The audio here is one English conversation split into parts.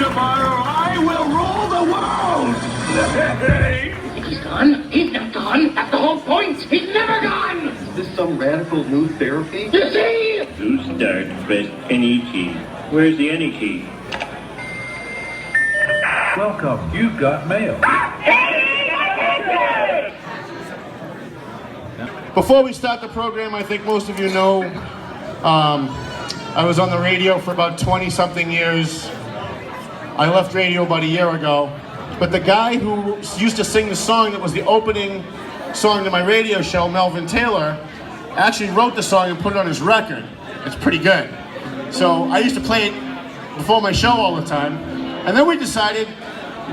tomorrow, I will rule the world! He's gone? He's not gone. That's the whole point. He's never gone! Is this some radical new therapy? You see? To start, press any key. Where's the any key? Welcome, you've got mail. Before we start the program, I think most of you know I was on the radio for about 20-something years. I left radio about a year ago. But the guy who used to sing the song that was the opening song to my radio show, Melvin Taylor, actually wrote the song and put it on his record. It's pretty good. So I used to play it before my show all the time. And then we decided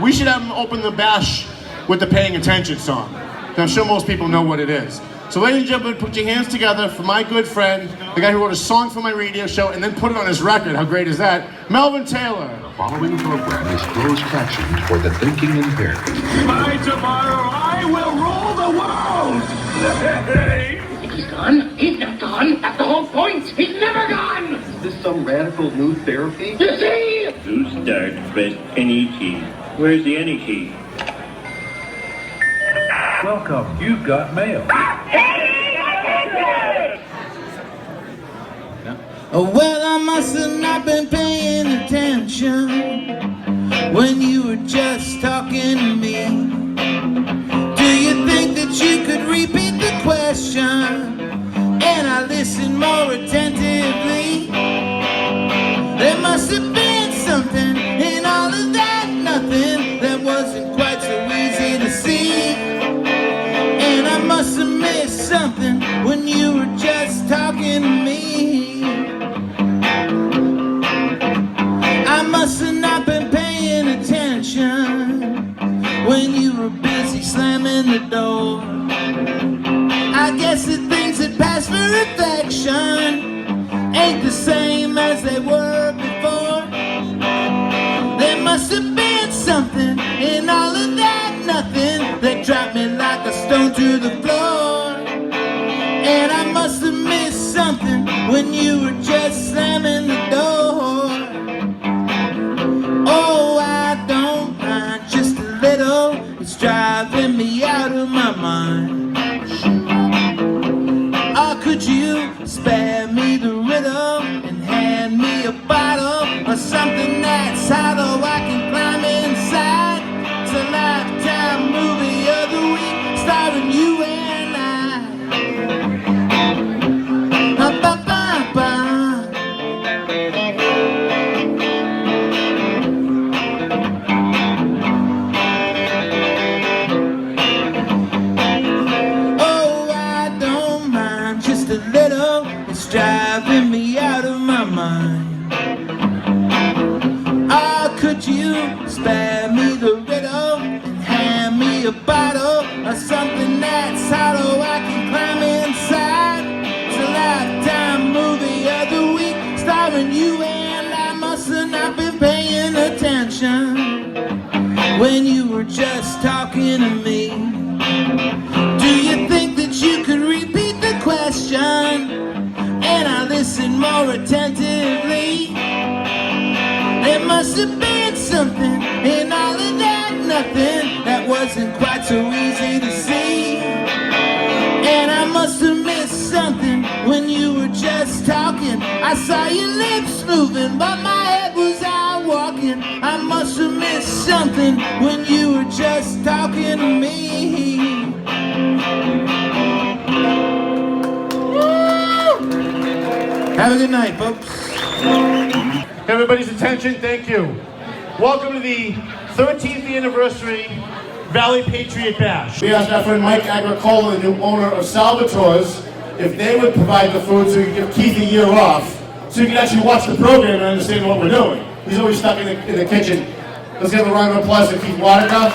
we should have him open the bash with the Paying Attention song. And I'm sure most people know what it is. So ladies and gentlemen, put your hands together for my good friend, the guy who wrote a song for my radio show and then put it on his record. How great is that? Melvin Taylor. The following program is closed captioned for the thinking impaired. By tomorrow, I will rule the world! He's gone? He's not gone. That's the whole point. He's never gone! Is this some radical new therapy? You see? To start, press any key. Where's the any key? Welcome, you've got mail. Well, I must have not been paying attention when you were just talking to me. Do you think that you could repeat the question and I listened more attentively? There must have been something in all of that nothing that wasn't quite so easy to see. And I must have missed something when you were just talking to me. I must have not been paying attention when you were busy slamming the door. I guess the things that pass for affection ain't the same as they were before. There must have been something in all of that nothing that dropped me like a stone to the floor. And I must have missed something when you were just slamming the door. Oh, I don't mind just a little. It's driving me out of my mind. Or could you spare me the riddle and hand me a bottle or something that's hollow I can climb inside? It's a Lifetime movie of the week starring you and I. Ba-ba-ba-ba. Driving me out of my mind. Oh, could you spare me the riddle and hand me a bottle or something that's hollow I can climb inside? It's a Lifetime movie of the week starring you and I must have not been paying attention when you were just talking to me. Do you think that you could repeat the question and I listened more attentively? There must have been something in all of that nothing that wasn't quite so easy to see. And I must have missed something when you were just talking. I saw your lips moving, but my head was out walking. I must have missed something when you were just talking to me. Have a good night, folks. Everybody's attention, thank you. Welcome to the 13th anniversary Valley Patriot Bash. We asked our friend Mike Agricola, the new owner of Salvatore's, if they would provide the food so we could give Keith a year off, so you can actually watch the program and understand what we're doing. He's always stuck in the kitchen. Let's give a round of applause to Keith Waterduff.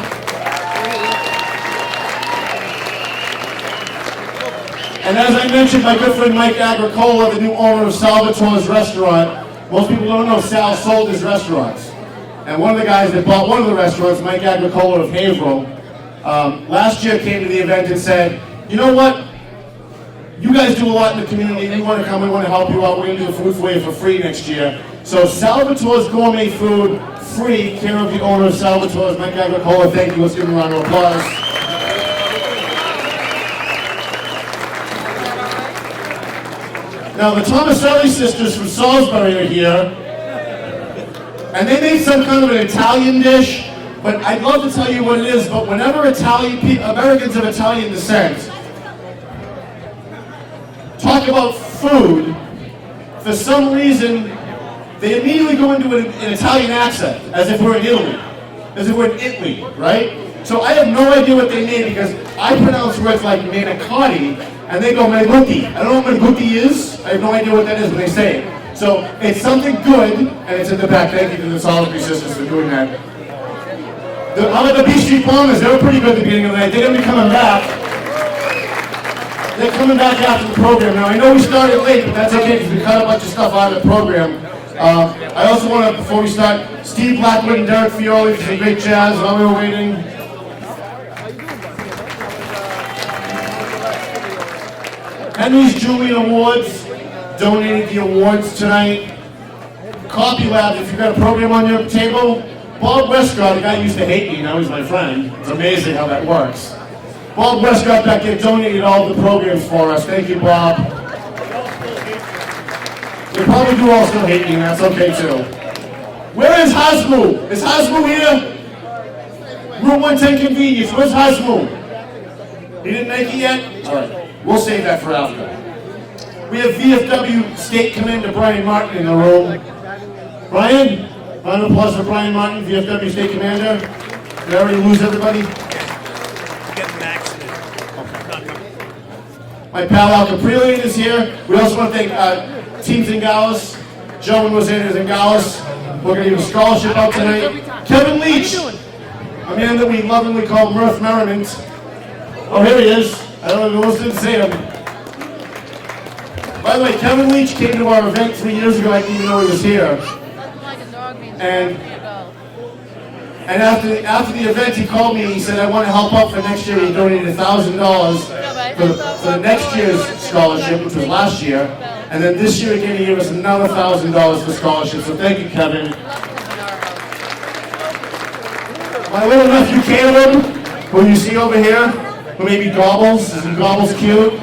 And as I mentioned, my good friend Mike Agricola, the new owner of Salvatore's restaurant. Most people don't know Sal sold his restaurants. And one of the guys that bought one of the restaurants, Mike Agricola of Haverhill, last year came to the event and said, you know what? You guys do a lot in the community. We want to come, we want to help you out. We're going to do the food for you for free next year. So Salvatore's Gourmet Food, free, care of the owner of Salvatore's, Mike Agricola. Thank you. Let's give him a round of applause. Now, the Tomaselli sisters from Salisbury are here, and they made some kind of an Italian dish, but I'd love to tell you what it is, but whenever Americans of Italian descent talk about food, for some reason, they immediately go into an Italian accent, as if we're in Italy, right? So I have no idea what they mean, because I pronounce words like manicotti, and they go meguti. I don't know what meguti is. I have no idea what that is when they say it. So it's something good, and it's in the back. Thank you to the Salisbury sisters for doing that. How about the Beach Street Bombers? They were pretty good at the beginning of the night. They're going to be coming back. They're coming back after the program. Now, I know we started late, but that's okay, because we cut a bunch of stuff out of the program. I also want to, before we start, Steve Blackwood and Derek Fioli for some great jazz while we were waiting. Henry's Julian Awards donated the awards tonight. Copy Lab, if you've got a program on your table, Bob Westcott, the guy who used to hate me, now he's my friend. It's amazing how that works. Bob Westcott back there donated all the programs for us. Thank you, Bob. They probably do all still hate me, and that's okay too. Where is Hasmu? Is Hasmu here? Room 110 Convenience, where's Hasmu? He didn't make it yet? All right. We'll save that for after. We have VFW State Commander Brian Martin in the room. Brian? Round of applause for Brian Martin, VFW State Commander. Did I already lose everybody? My pal Al Caprillion is here. We also want to thank Team Zingalis. Joe and Rosanna Zingalis. We're going to give a scholarship out tonight. Kevin Leach, a man that we lovingly call Mirth Merriment. Oh, here he is. I don't know if didn't say him. By the way, Kevin Leach came to our event 3 years ago. I didn't even know he was here. And after the event, he called me and he said, I want to help out for next year. He donated $1,000 for the next year's scholarship, which was last year. And then this year again, he gave us another $1,000 for scholarship. So thank you, Kevin. My little nephew, Caleb, who you see over here, who maybe gobbles. Isn't Gobbles cute?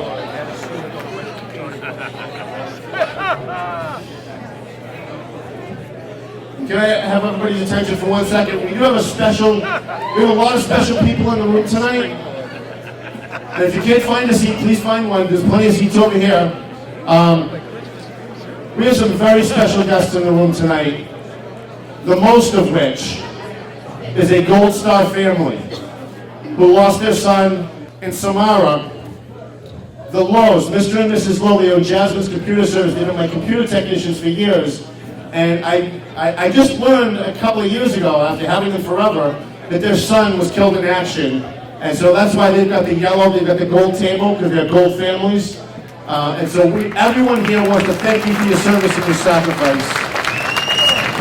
Can I have everybody's attention for 1 second? We do have a lot of special people in the room tonight. And if you can't find a seat, please find one. There's plenty of seats over here. We have some very special guests in the room tonight. The most of which is a Gold Star family who lost their son in Samara. The Lowe's, Mr. and Mrs. Lowe, they own Jasmine's Computer Service. They've been my computer technicians for years. And I just learned a couple of years ago, after having them forever, that their son was killed in action. And so that's why they've got the yellow, they've got the gold table, because they're gold families. And so everyone here wants to thank you for your service and your sacrifice.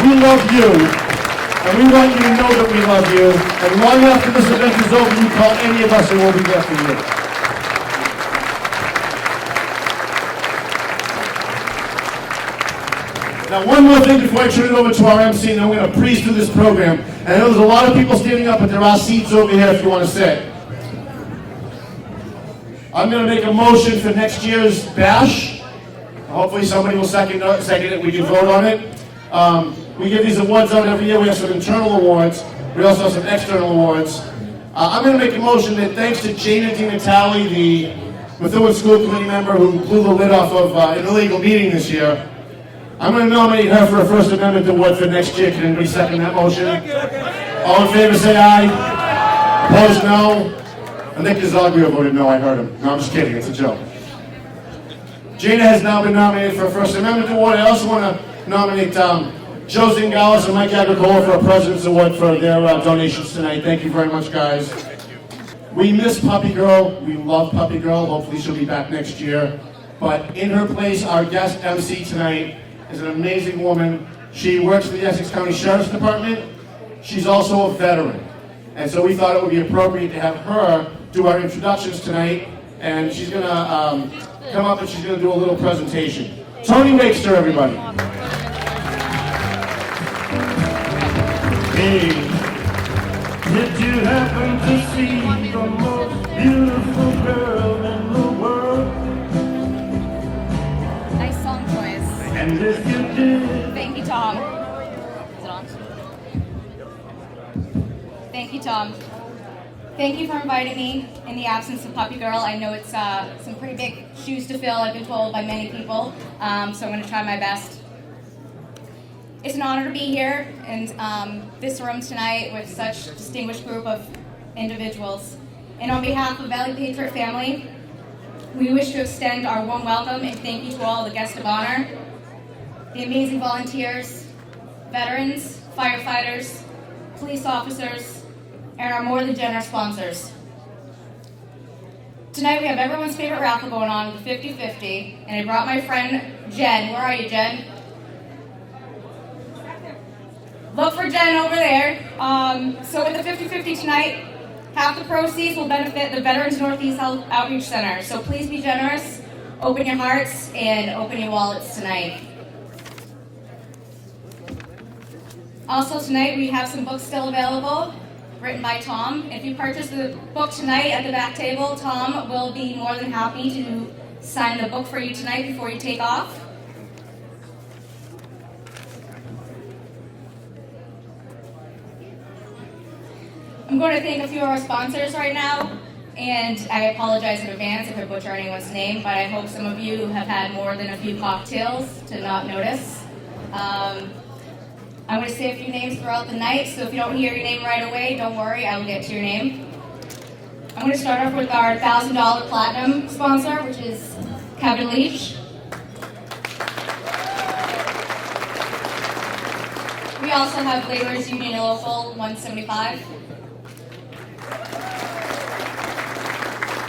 We love you, and we want you to know that we love you. And long after this event is over, you call any of us and we'll be there for you. Now, one more thing before I turn it over to our MC, and then we're going to breeze through this program. And I know there's a lot of people standing up, but there are seats over here if you want to sit. I'm going to make a motion for next year's bash. Hopefully somebody will second it. We can vote on it. We give these awards out every year. We have some internal awards. We also have some external awards. I'm going to make a motion that thanks to Jana DiNatale, the Methuen School Committee member who blew the lid off of an illegal meeting this year, I'm going to nominate her for a First Amendment award for next year. Can anybody second that motion? All in favor say aye. Opposed no. I think Zagrio voted no, I heard him. No, I'm just kidding, it's a joke. Jana has now been nominated for a First Amendment award. I also want to nominate Joe Zingalis and Mike Agricola for a President's Award for their donations tonight. Thank you very much, guys. We miss Puppy Girl. We love Puppy Girl. Hopefully she'll be back next year. But in her place, our guest MC tonight is an amazing woman. She works for the Essex County Sheriff's Department. She's also a veteran. And so we thought it would be appropriate to have her do our introductions tonight. And she's going to come up and she's going to do a little presentation. Tony Wakester, everybody. Hey, did you happen to see the most beautiful girl in the world? Nice song choice. And if you did, Thank you, Tom. Is it on? Thank you, Tom. Thank you for inviting me in the absence of Puppy Girl. I know it's some pretty big shoes to fill, I've been told by many people, so I'm going to try my best. It's an honor to be here in this room tonight with such a distinguished group of individuals. And on behalf of Valley Patriot family, we wish to extend our warm welcome and thank you to all the guests of honor, the amazing volunteers, veterans, firefighters, police officers, and our more than generous sponsors. Tonight we have everyone's favorite raffle going on, the 50-50, and I brought my friend Jen. Where are you, Jen? Look for Jen over there. So with the 50-50 tonight, half the proceeds will benefit the Veterans Northeast Health Outreach Center. So please be generous, open your hearts, and open your wallets tonight. Also tonight we have some books still available, written by Tom. If you purchase the book tonight at the back table, Tom will be more than happy to sign the book for you tonight before you take off. I'm going to thank a few of our sponsors right now, and I apologize in advance if I butcher anyone's name, but I hope some of you have had more than a few cocktails to not notice. I'm going to say a few names throughout the night, so if you don't hear your name right away, don't worry, I will get to your name. I'm going to start off with our $1,000 platinum sponsor, which is Kevin Leach. We also have Laborers Union Local 175.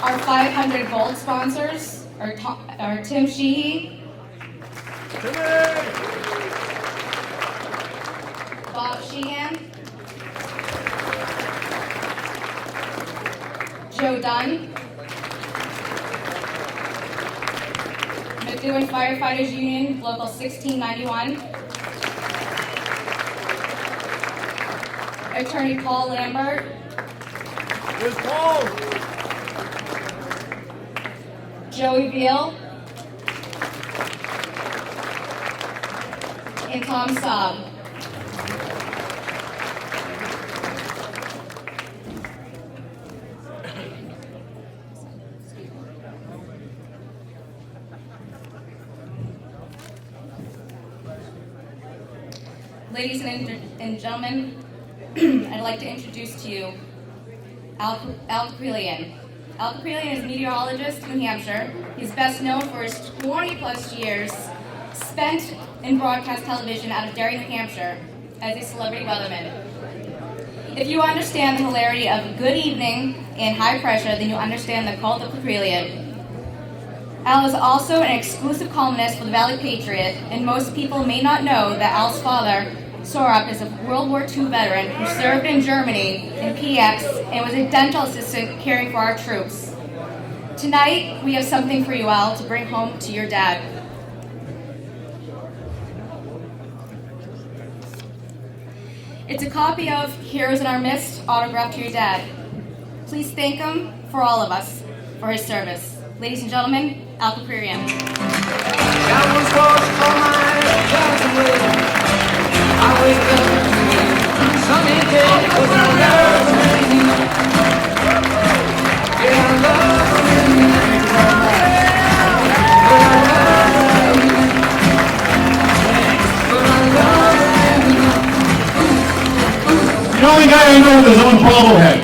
Our 500 gold sponsors are Tim Sheehy, Bob Sheehan, Joe Dunn, Methuen Firefighters Union Local 1691, Attorney Paul Lambert, here's Paul. Joey Beal, and Tom Saab. Ladies and gentlemen, I'd like to introduce to you Al Caprillion. Al Caprillion is a meteorologist in New Hampshire. He's best known for his 20-plus years spent in broadcast television out of Derry, New Hampshire, as a celebrity weatherman. If you understand the hilarity of Good Evening and High Pressure, then you understand the cult of Caprillion. Al is also an exclusive columnist for the Valley Patriot, and most people may not know that Al's father, Sorup, is a World War II veteran who served in Germany in PX and was a dental assistant caring for our troops. Tonight, we have something for you, Al, to bring home to your dad. It's a copy of Heroes in Our Midst, autographed to your dad. Please thank him for all of us for his service. Ladies and gentlemen, Al Caprillion. I wake up, sunny day, 'cause I love rain. Yeah, I love rain. But I love rain. But I love rain. The only guy I know with his own bobblehead.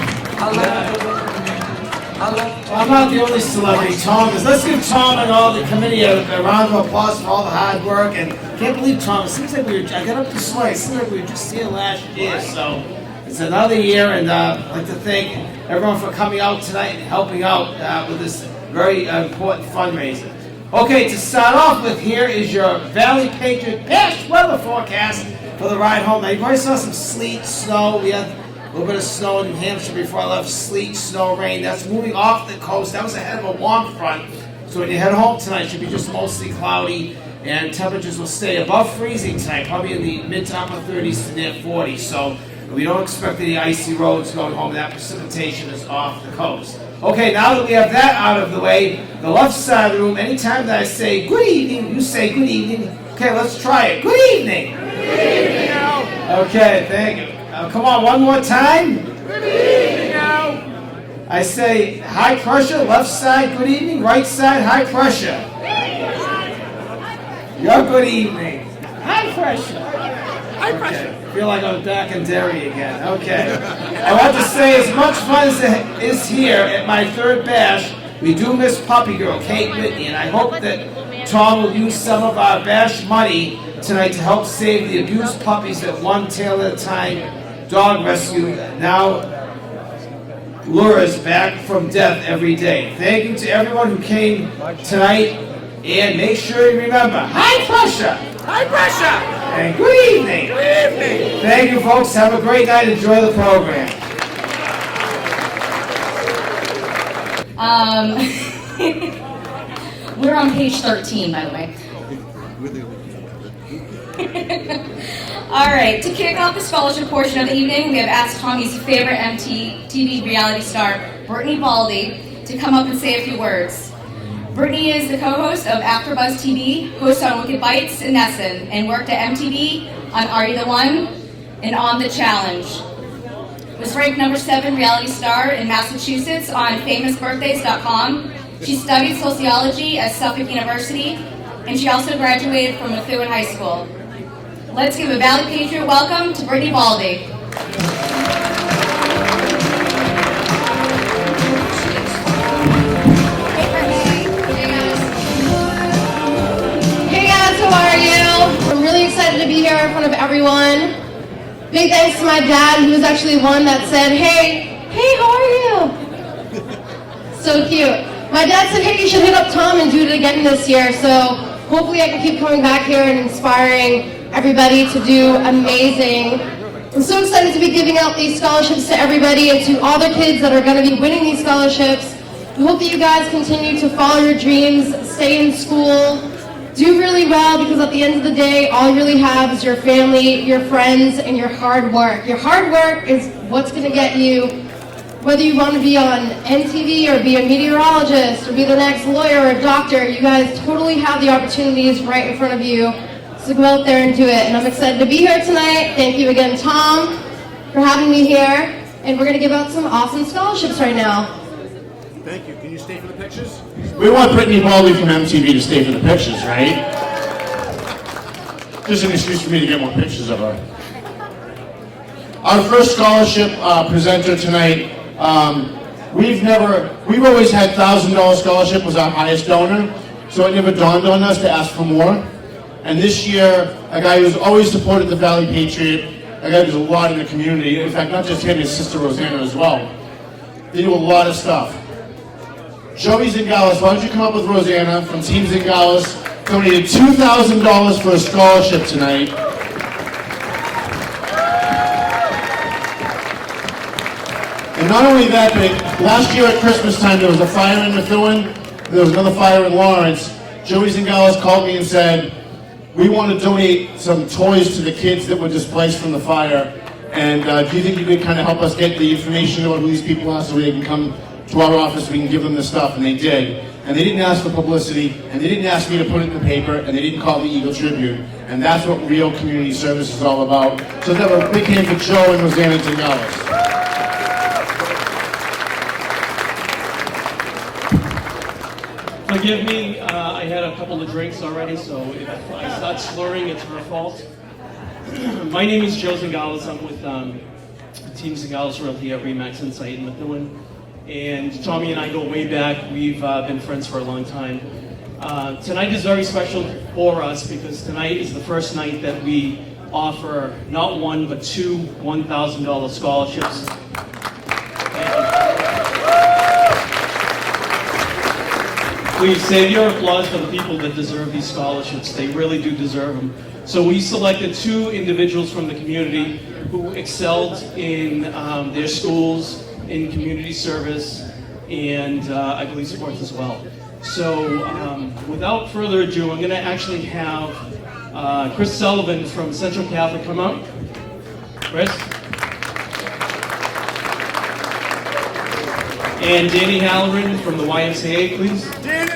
I'm not the only celebrity. Tom is. Let's give Tom and all the committee a round of applause for all the hard work. And can't believe Tom. It seems like I got up this morning. It seems like we were just here last year. So it's another year, and I'd like to thank everyone for coming out tonight and helping out with this very important fundraiser. Okay, to start off with, here is your Valley Patriot Bash weather forecast for the ride home. Now you probably saw some sleet, snow. We had a little bit of snow in New Hampshire before I left. Sleet, snow, rain. That's moving off the coast. That was ahead of a warm front. So when you head home tonight, it should be just mostly cloudy, and temperatures will stay above freezing tonight, probably in the mid to upper 30s to near 40. So And we don't expect any icy roads going home. That precipitation is off the coast. Okay, now that we have that out of the way, the left side of the room, anytime that I say good evening, you say good evening. Okay, let's try it. Good evening. Good evening. Okay, thank you. Come on, one more time. Good evening. I say high pressure, left side, good evening, right side, high pressure. Your good evening. High pressure. High pressure. Okay. Feel like I'm back in Derry again. Okay. I want to say as much fun as it is here at my third bash, we do miss Puppy Girl, Kate Whitney, and I hope that Tom will use some of our bash money tonight to help save the abused puppies that one tail at a time dog rescue now lures back from death every day. Thank you to everyone who came tonight, and make sure you remember, high pressure! High pressure! And good evening! Good evening! Thank you, folks. Have a great night. Enjoy the program. We're on page 13, by the way. All right, to kick off the scholarship portion of the evening, we have asked Tommy's favorite MTV reality star, Brittany Baldy, to come up and say a few words. Brittany is the co-host of AfterBuzz TV, host on Wicked Bites and Nesson, and worked at MTV on Are You the One and On the Challenge. Was ranked number 7 reality star in Massachusetts on FamousBirthdays.com. She studied sociology at Suffolk University, and she also graduated from Methuen High School. Let's give a Valley Patriot welcome to Brittany Baldy. I'm really excited to be here in front of everyone. Big thanks to my dad, who was actually one that said, hey, how are you? So cute. My dad said, hey, you should hit up Tom and do it again this year. So hopefully I can keep coming back here and inspiring everybody to do amazing. I'm so excited to be giving out these scholarships to everybody and to all the kids that are going to be winning these scholarships. We hope that you guys continue to follow your dreams, stay in school, do really well, because at the end of the day, all you really have is your family, your friends, and your hard work. Your hard work is what's going to get you, whether you want to be on MTV or be a meteorologist or be the next lawyer or doctor, you guys totally have the opportunities right in front of you. So go out there and do it. And I'm excited to be here tonight. Thank you again, Tom, for having me here. And we're going to give out some awesome scholarships right now. Thank you. Can you stay for the pictures? We want Brittany Baldy from MTV to stay for the pictures, right? Just an excuse for me to get more pictures of her. Our first scholarship presenter tonight, we've always had $1,000 scholarship was our highest donor, so it never dawned on us to ask for more. And this year, a guy who's always supported the Valley Patriot, a guy who does a lot in the community, in fact, not just him, his sister Rosanna as well. They do a lot of stuff. Joey Zingalis, why don't you come up with Rosanna from Team Zingalis, donated $2,000 for a scholarship tonight. And not only that, but last year at Christmas time, there was a fire in Methuen, there was another fire in Lawrence. Joey Zingalis called me and said, we want to donate some toys to the kids that were displaced from the fire. And do you think you could kind of help us get the information about who these people are so they can come to our office, we can give them the stuff? And they did. And they didn't ask for publicity, and they didn't ask me to put it in the paper, and they didn't call the Eagle Tribune. And that's what real community service is all about. So let's have a big hand for Joe and Rosanna Zingalis. Forgive me, I had a couple of drinks already, so if I start slurring, it's her fault. My name is Joe Zingalis. I'm with Team Zingalis Realty at Remax Insight in Methuen. And Tommy and I go way back. We've been friends for a long time. Tonight is very special for us because tonight is the first night that we offer not one, but two $1,000 scholarships. Please save your applause for the people that deserve these scholarships. They really do deserve them. So we selected two individuals from the community who excelled in their schools, in community service, and I believe sports as well. So without further ado, I'm going to actually have Chris Sullivan from Central Catholic come up. Chris? And Danny Halloran from the YMCA, please. Danny!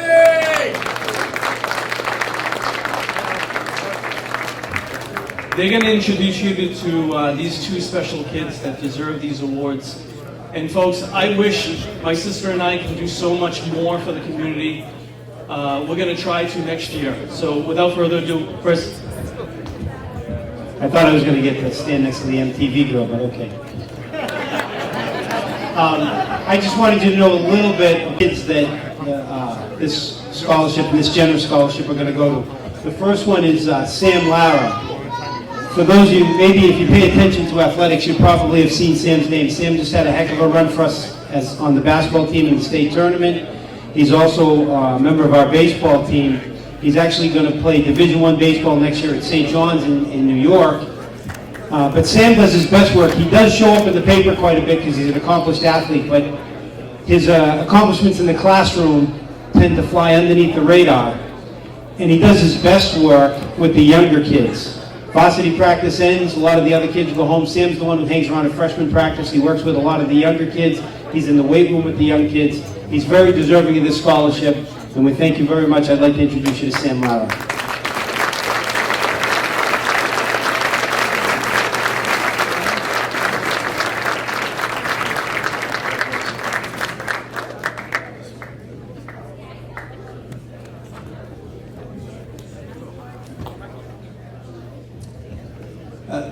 They're going to introduce you to these two special kids that deserve these awards. And folks, I wish my sister and I can do so much more for the community. We're going to try to next year. So without further ado, Chris. I thought I was going to get to stand next to the MTV girl, but okay. I just wanted you to know a little bit of kids that this scholarship and this generous scholarship are going to go to. The first one is Sam Lara. For those of you, maybe if you pay attention to athletics, you probably have seen Sam's name. Sam just had a heck of a run for us as on the basketball team in the state tournament. He's also a member of our baseball team. He's actually going to play Division I baseball next year at St. John's in New York. But Sam does his best work. He does show up in the paper quite a bit because he's an accomplished athlete, but his accomplishments in the classroom tend to fly underneath the radar. And he does his best work with the younger kids. Varsity practice ends, a lot of the other kids go home. Sam's the one who hangs around at freshman practice. He works with a lot of the younger kids. He's in the weight room with the young kids. He's very deserving of this scholarship, and we thank you very much. I'd like to introduce you to Sam Lara.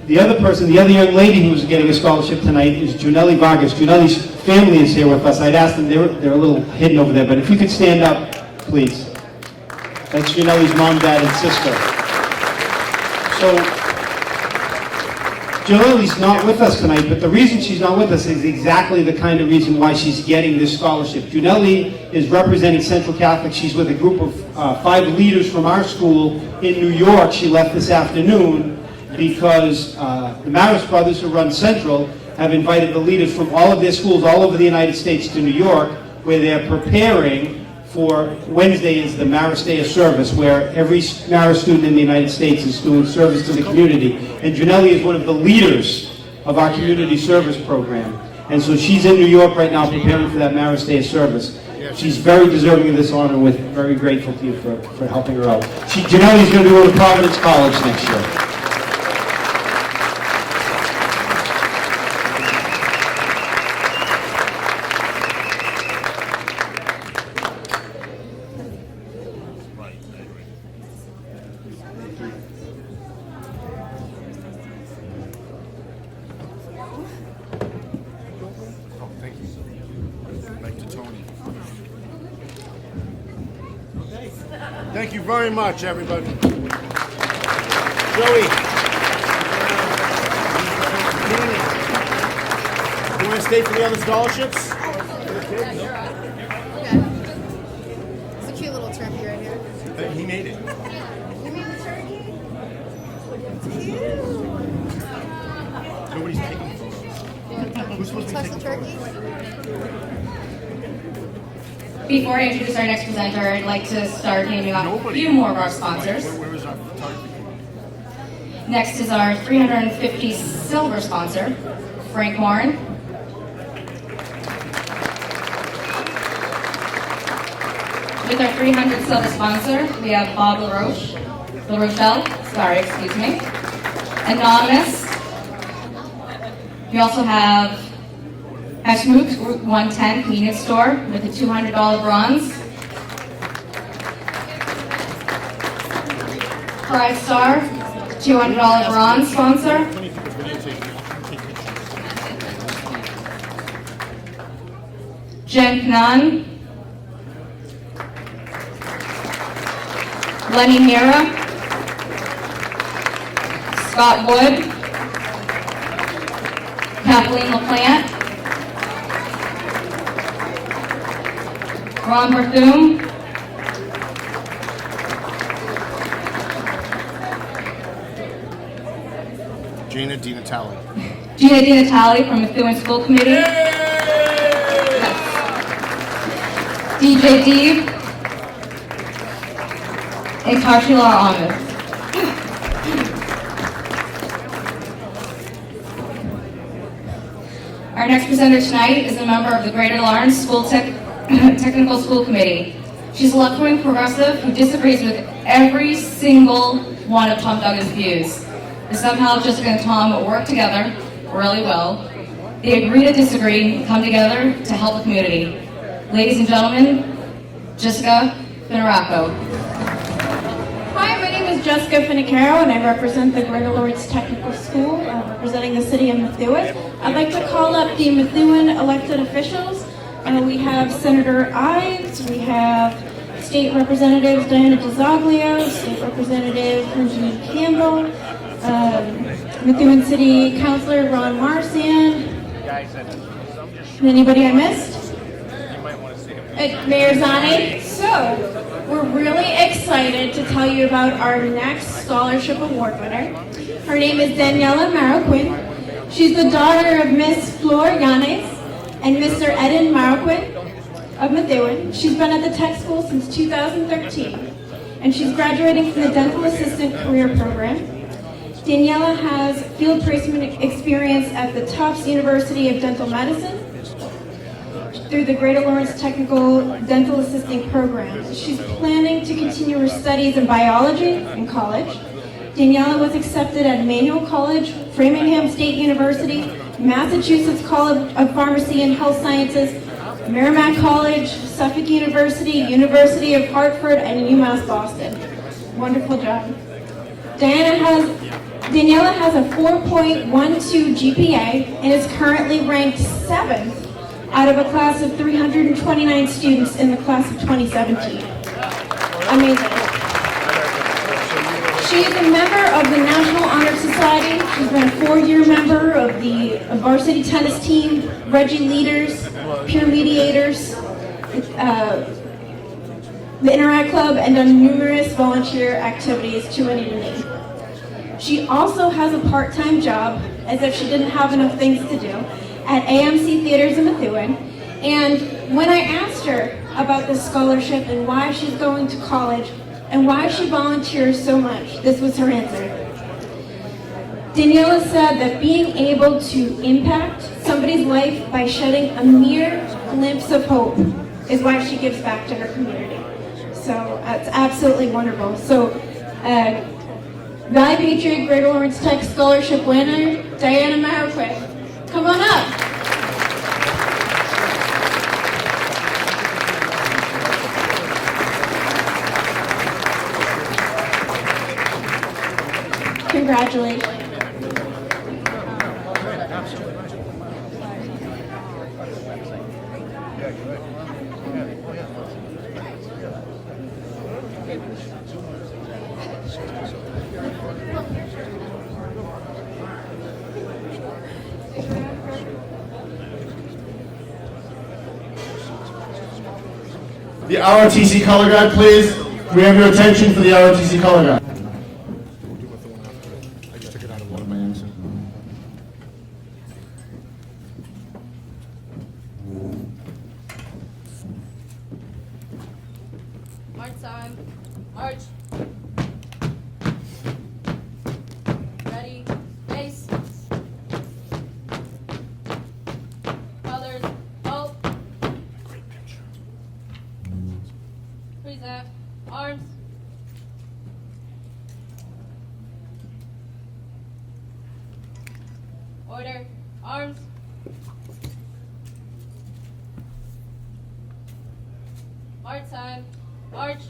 The other person, the other young lady who's getting a scholarship tonight is Junelli Vargas. Junelli's family is here with us. I'd asked them, they're a little hidden over there, but if you could stand up, please. That's Junelli's mom, dad, and sister. So, Junelli's not with us tonight, but the reason she's not with us is exactly the kind of reason why she's getting this scholarship. Junelli is representing Central Catholic. She's with a group of 5 leaders from our school in New York. She left this afternoon because the Maris brothers who run Central have invited the leaders from all of their schools all over the United States to New York, where they're preparing for Wednesday is the Maris Day of Service, where every Maris student in the United States is doing service to the community. And Junelli is one of the leaders of our community service program. And so she's in New York right now preparing for that Maris Day of Service. She's very deserving of this honor, and we're very grateful to you for helping her out. Junelli's going to go to Providence College next year. Thank you very much, everybody. Joey. You want to stay for the other scholarships? It's a cute little turkey right here. He made it. You made the turkey? It's cute. Nobody's taking photos. Who's supposed to be Touch the taking turkey? photos? Before I introduce our next presenter, I'd like to start naming off a few more of our sponsors. Where is our photography? Next is our 350 silver sponsor, Frank Warren. With our 300 silver sponsor, we have Bob LaRochelle, Anonymous. We also have Ashmook Route 110 convenience store with a $200 bronze. Pride Star, $200 bronze sponsor. Jen Knan. Lenny Mira. Scott Wood. Kathleen LaPlante. Ron Berthum. Gina DiNatale. Gina DiNatale from Methuen School Committee. Yes. DJ Deeb. And Tarshila Ahmed. Our next presenter tonight is a member of the Greater Lawrence Technical School Committee. She's a left-wing progressive who disagrees with every single one of Tom Duggan's views. But somehow Jessica and Tom work together really well. They agree to disagree and come together to help the community. Ladies and gentlemen, Jessica Finaraco. Hi, my name is Jessica Finicaro, and I represent the Greater Lawrence Technical School, representing the city of Methuen. I'd like to call up the Methuen elected officials. We have Senator Ives, we have State Representatives Diana DeZoglio, State Representative Benjamin Campbell, Methuen City Councilor Ron Marcian. Anybody I missed? Mayor Zani. So, we're really excited to tell you about our next scholarship award winner. Her name is Daniela Marroquin. She's the daughter of Miss Flor Yanes and Mr. Eden Marroquin of Methuen. She's been at the tech school since 2013, and she's graduating from the Dental Assistant Career Program. Daniela has field placement experience at the Tufts University of Dental Medicine through the Greater Lawrence Technical Dental Assisting Program. She's planning to continue her studies in biology in college. Daniela was accepted at Manual College, Framingham State University, Massachusetts College of Pharmacy and Health Sciences, Merrimack College, Suffolk University, University of Hartford, and UMass Boston. Wonderful job. Daniela has a 4.12 GPA and is currently ranked 7th out of a class of 329 students in the class of 2017. Amazing. She is a member of the National Honor Society. She's been a 4-year member of the varsity tennis team, Reggie Leaders, Peer Mediators, the Interact Club, and done numerous volunteer activities to any name. She also has a part-time job, as if she didn't have enough things to do, at AMC Theaters in Methuen. And when I asked her about this scholarship and why she's going to college and why she volunteers so much, this was her answer. Daniela said that being able to impact somebody's life by shedding a mere glimpse of hope is why she gives back to her community. So it's absolutely wonderful. So Valley Patriot Greater Lawrence Tech Scholarship winner, Diana Marroquin. Come on up. Congratulations. The ROTC color guard, please. We have your attention for the ROTC color guard. I just took it out of one of my accents. March time. March. Ready. Base. Colors. Hope. Great picture. Present. Arms. Order. Arms. March time. March.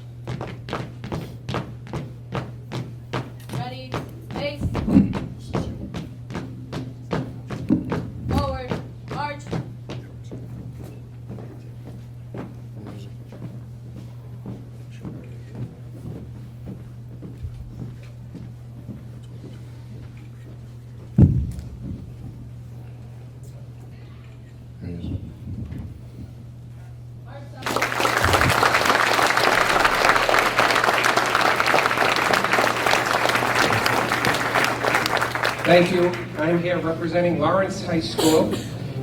Ready. Base. Forward. March. Thank you. I'm here representing Lawrence High School,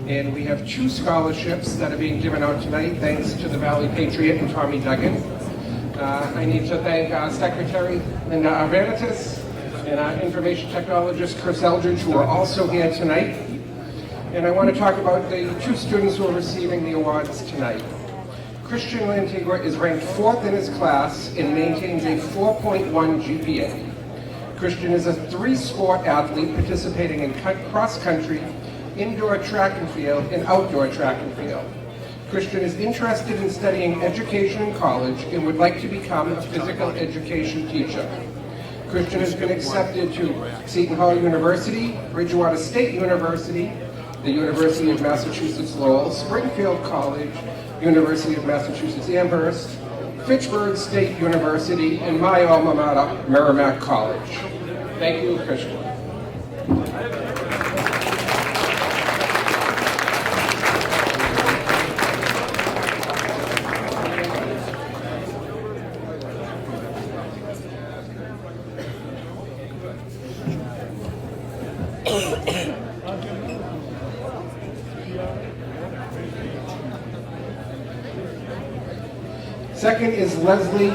and we have 2 scholarships that are being given out tonight, thanks to the Valley Patriot and Tommy Duggan. I need to thank our Secretary, Linda Arvanitis, and our Information Technologist, Chris Eldridge, who are also here tonight. And I want to talk about the two students who are receiving the awards tonight. Christian Lantigua is ranked 4th in his class and maintains a 4.1 GPA. Christian is a 3-sport athlete participating in cross-country, indoor track and field, and outdoor track and field. Christian is interested in studying education in college and would like to become a physical education teacher. Christian has been accepted to Seton Hall University, Bridgewater State University, the University of Massachusetts Lowell, Springfield College, University of Massachusetts Amherst, Fitchburg State University, and my alma mater, Merrimack College. Thank you, Christian. Second is Leslie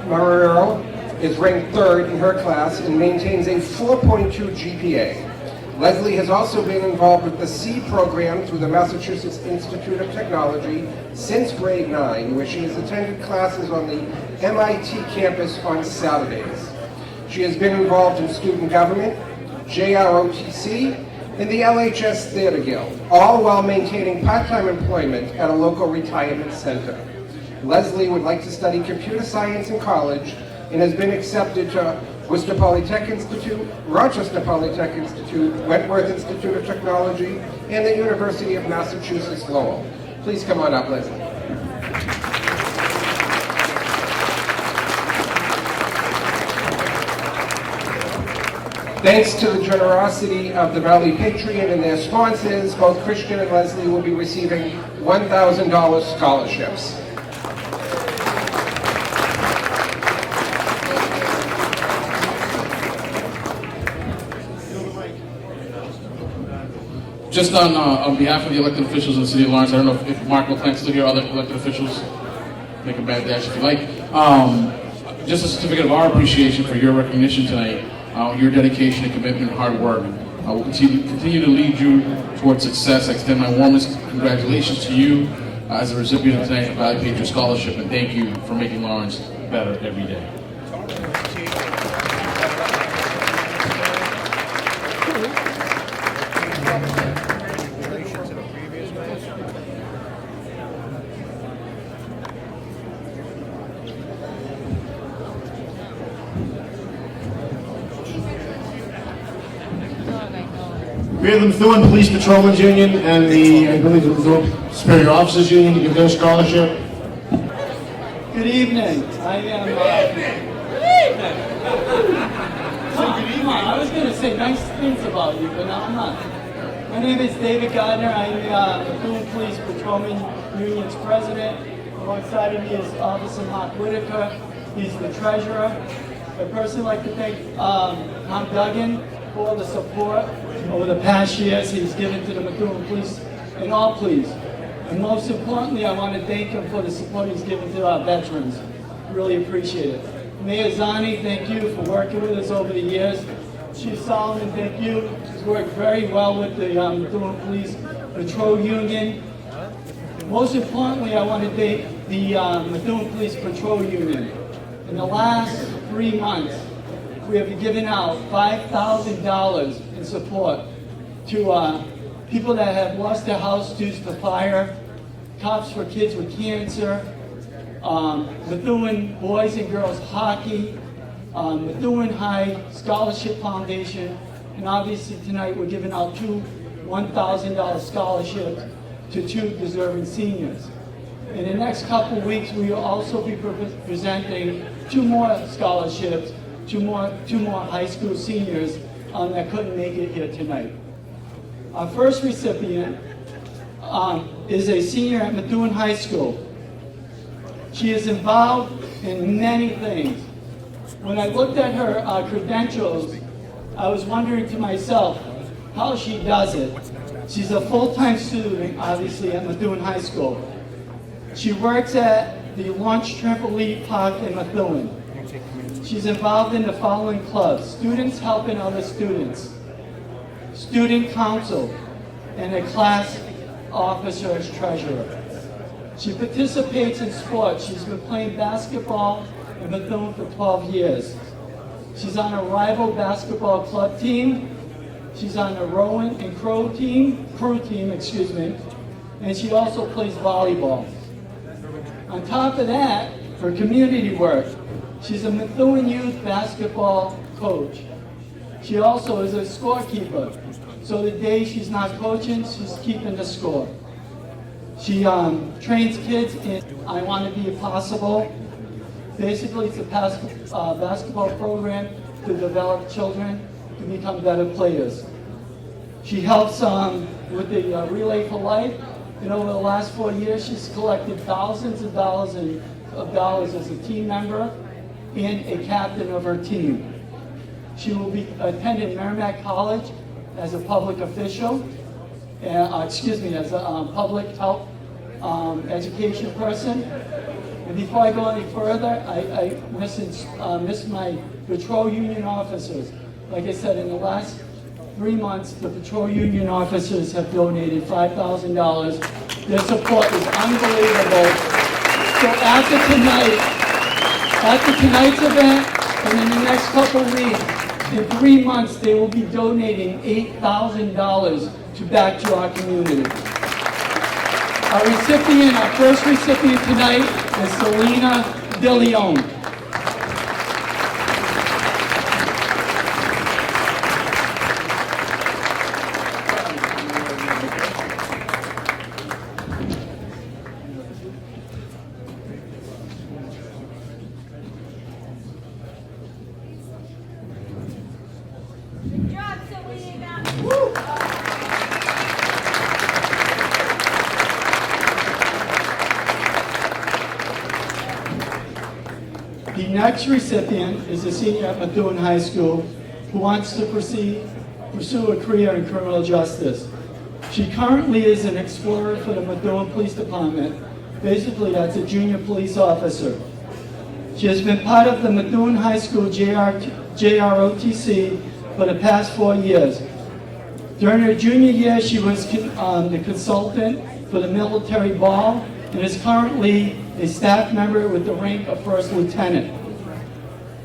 Marrero, is ranked 3rd in her class and maintains a 4.2 GPA. Leslie has also been involved with the C program through the Massachusetts Institute of Technology since grade 9, where she has attended classes on the MIT campus on Saturdays. She has been involved in student government, JROTC, and the LHS Theater Guild, all while maintaining part-time employment at a local retirement center. Leslie would like to study computer science in college and has been accepted to Worcester Polytech Institute, Rochester Polytech Institute, Wentworth Institute of Technology, and the University of Massachusetts Lowell. Please come on up, Leslie. Thanks to the generosity of the Valley Patriot and their sponsors, both Christian and Leslie will be receiving $1,000 scholarships. Just on behalf of the elected officials of the City of Lawrence, I don't know if Mark will plan to hear other elected officials. Make a bad dash if you like. Just a certificate of our appreciation for your recognition tonight, your dedication and commitment and hard work. We'll continue to lead you towards success. I extend my warmest congratulations to you as a recipient of tonight's Valley Patriot Scholarship, and thank you for making Lawrence better every day. We have the Methuen Police Patrolmen's Union and I believe the Methuen Superior Officers Union to give their scholarship. Good evening. I am. Come on, I was going to say nice things about you, but now I'm not. My name is David Gardner. I'm the Methuen Police Patrolmen Union's president. Alongside of me is Officer Mark Whitaker. He's the treasurer. I'd personally like to thank Tom Duggan for all the support over the past years he's given to the Methuen Police and all police. And most importantly, I want to thank him for the support he's given to our veterans. Really appreciate it. Mayor Zani, thank you for working with us over the years. Chief Solomon, thank you. He's worked very well with the Methuen Police Patrol Union. Most importantly, I want to thank the Methuen Police Patrol Union. In the last 3 months, we have given out $5,000 in support to people that have lost their house due to fire, cops for kids with cancer, Methuen Boys and Girls Hockey, Methuen High Scholarship Foundation, and obviously tonight we're giving out two $1,000 scholarships to 2 deserving seniors. In the next couple of weeks, we will also be presenting 2 more scholarships, two more high school seniors that couldn't make it here tonight. Our first recipient is a senior at Methuen High School. She is involved in many things. When I looked at her credentials, I was wondering to myself how she does it. She's a full-time student, obviously, at Methuen High School. She works at the Launch Trampoline Park in Methuen. She's involved in the following clubs: Students Helping Other Students, Student Council, and a class officer's treasurer. She participates in sports. She's been playing basketball in Bethune for 12 years. She's on a rival basketball club team. She's on the rowing and crew team, and she also plays volleyball. On top of that, for community work, she's a Methuen youth basketball coach. She also is a scorekeeper. So the day she's not coaching, she's keeping the score. She trains kids in I Want to Be Possible. Basically, it's a basketball program to develop children to become better players. She helps with the Relay for Life, and over the last 4 years, she's collected thousands of dollars as a team member and a captain of her team. She will be attending Merrimack College as a public official, as a public health education person. And before I go any further, I miss my patrol union officers. Like I said, in the last 3 months, the patrol union officers have donated $5,000. Their support is unbelievable. So after tonight's event, and in the next couple of weeks, in 3 months, they will be donating $8,000 back to our community. Our first recipient tonight is Selena DeLeon. The next recipient is a senior at Methuen High School who wants to pursue a career in criminal justice. She currently is an explorer for the Methuen Police Department. Basically, that's a junior police officer. She has been part of the Methuen High School JROTC for the past 4 years. During her junior year, she was the consultant for the military ball and is currently a staff member with the rank of first lieutenant.